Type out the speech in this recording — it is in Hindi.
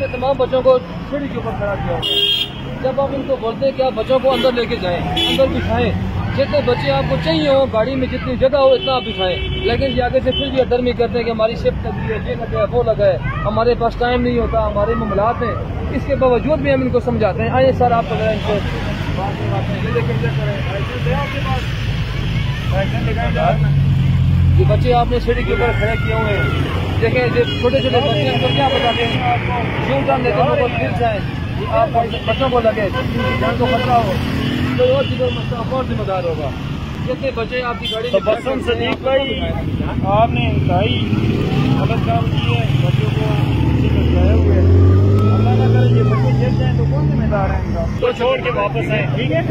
से तमाम बच्चों को सीढ़ी के ऊपर खड़ा किया होगा। जब आप इनको बोलते हैं कि आप बच्चों को अंदर लेके जाएं, अंदर बिठाएं, जितने बच्चे आपको चाहिए हो गाड़ी में, जितनी जगह हो इतना आप बिठाएं, लेकिन ये आगे से फिर भी डर में करते हैं कि हमारी शिफ्ट लगी है, ये लगा है, वो लगा है, हमारे पास टाइम नहीं होता, हमारे मामलात हैं। इसके बावजूद भी हम इनको समझाते हैं। आइए सर, आप इनको ये बच्चे आपने सीढ़ी के ऊपर खड़े किए हुए हैं। देखें, जो छोटे छोटे बच्चे उनको क्या बताते हैं, यूं टान देते हैं, गिर जाए, आप बच्चों को लगे, जान को खतरा हो, कोई और चीज़ों कौन जिम्मेदार होगा। जितने बच्चे आपकी गाड़ी में बसंत सदीक भाई, आपने इंतहाई गलत काम किए, बच्चों को लगाए हुए। अल्लाह ना करे ये बच्चे गिर जाए तो कौन जिम्मेदार है इनका। तो छोड़ के वापस आए, ठीक है।